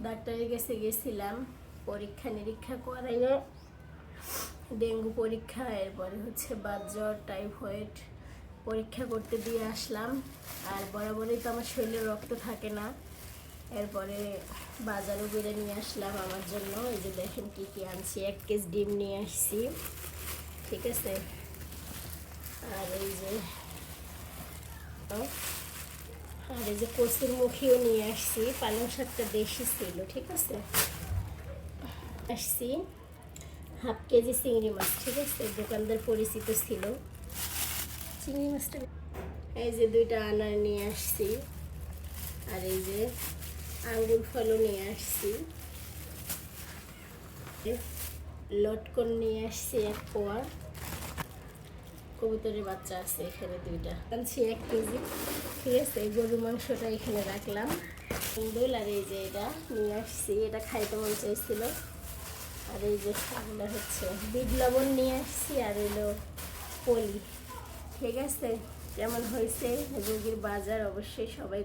ডাক্তারের কাছে গেছিলাম পরীক্ষা নিরীক্ষা করাইয়ে, ডেঙ্গু পরীক্ষা, এরপরে হচ্ছে বাত জ্বর, টাইফয়েড পরীক্ষা করতে দিয়ে আসলাম। আর বরাবরই তো আমার শরীরে রক্ত থাকে না। এরপরে বাজারও বেড়ে নিয়ে আসলাম আমার জন্য। এই যে দেখেন কী কী আনছি, 1 কেজি ডিম নিয়ে আসছি, ঠিক আছে। আর এই যে কচুর মুখিও নিয়ে আসছি, পালং শাকটা বেশি ছিল, ঠিক আছে। আসছি 1/2 কেজি চিংড়ি মাছ, ঠিক আছে, দোকানদার পরিচিত ছিল চিংড়ি মাছটা। এই যে 2টা আনার নিয়ে আসছি, আর এই যে আঙ্গুর ফলও নিয়ে আসছি, লটকন নিয়ে আসছি 1 পোয়া, কবুতরের বাচ্চা আছে এখানে 2টা, আনছি 1 কেজি, ঠিক আছে। গরুর মাংসটা এখানে রাখলাম, দোল। আর এই যে এটা নিয়ে আসছি, এটা খাইতে মন চাইছিল। আর এই যে এগুলো হচ্ছে বিট লবণ নিয়ে আসছি, আর এলো পলি, ঠিক আছে। কেমন হয়েছে রোগীর বাজার অবশ্যই সবাই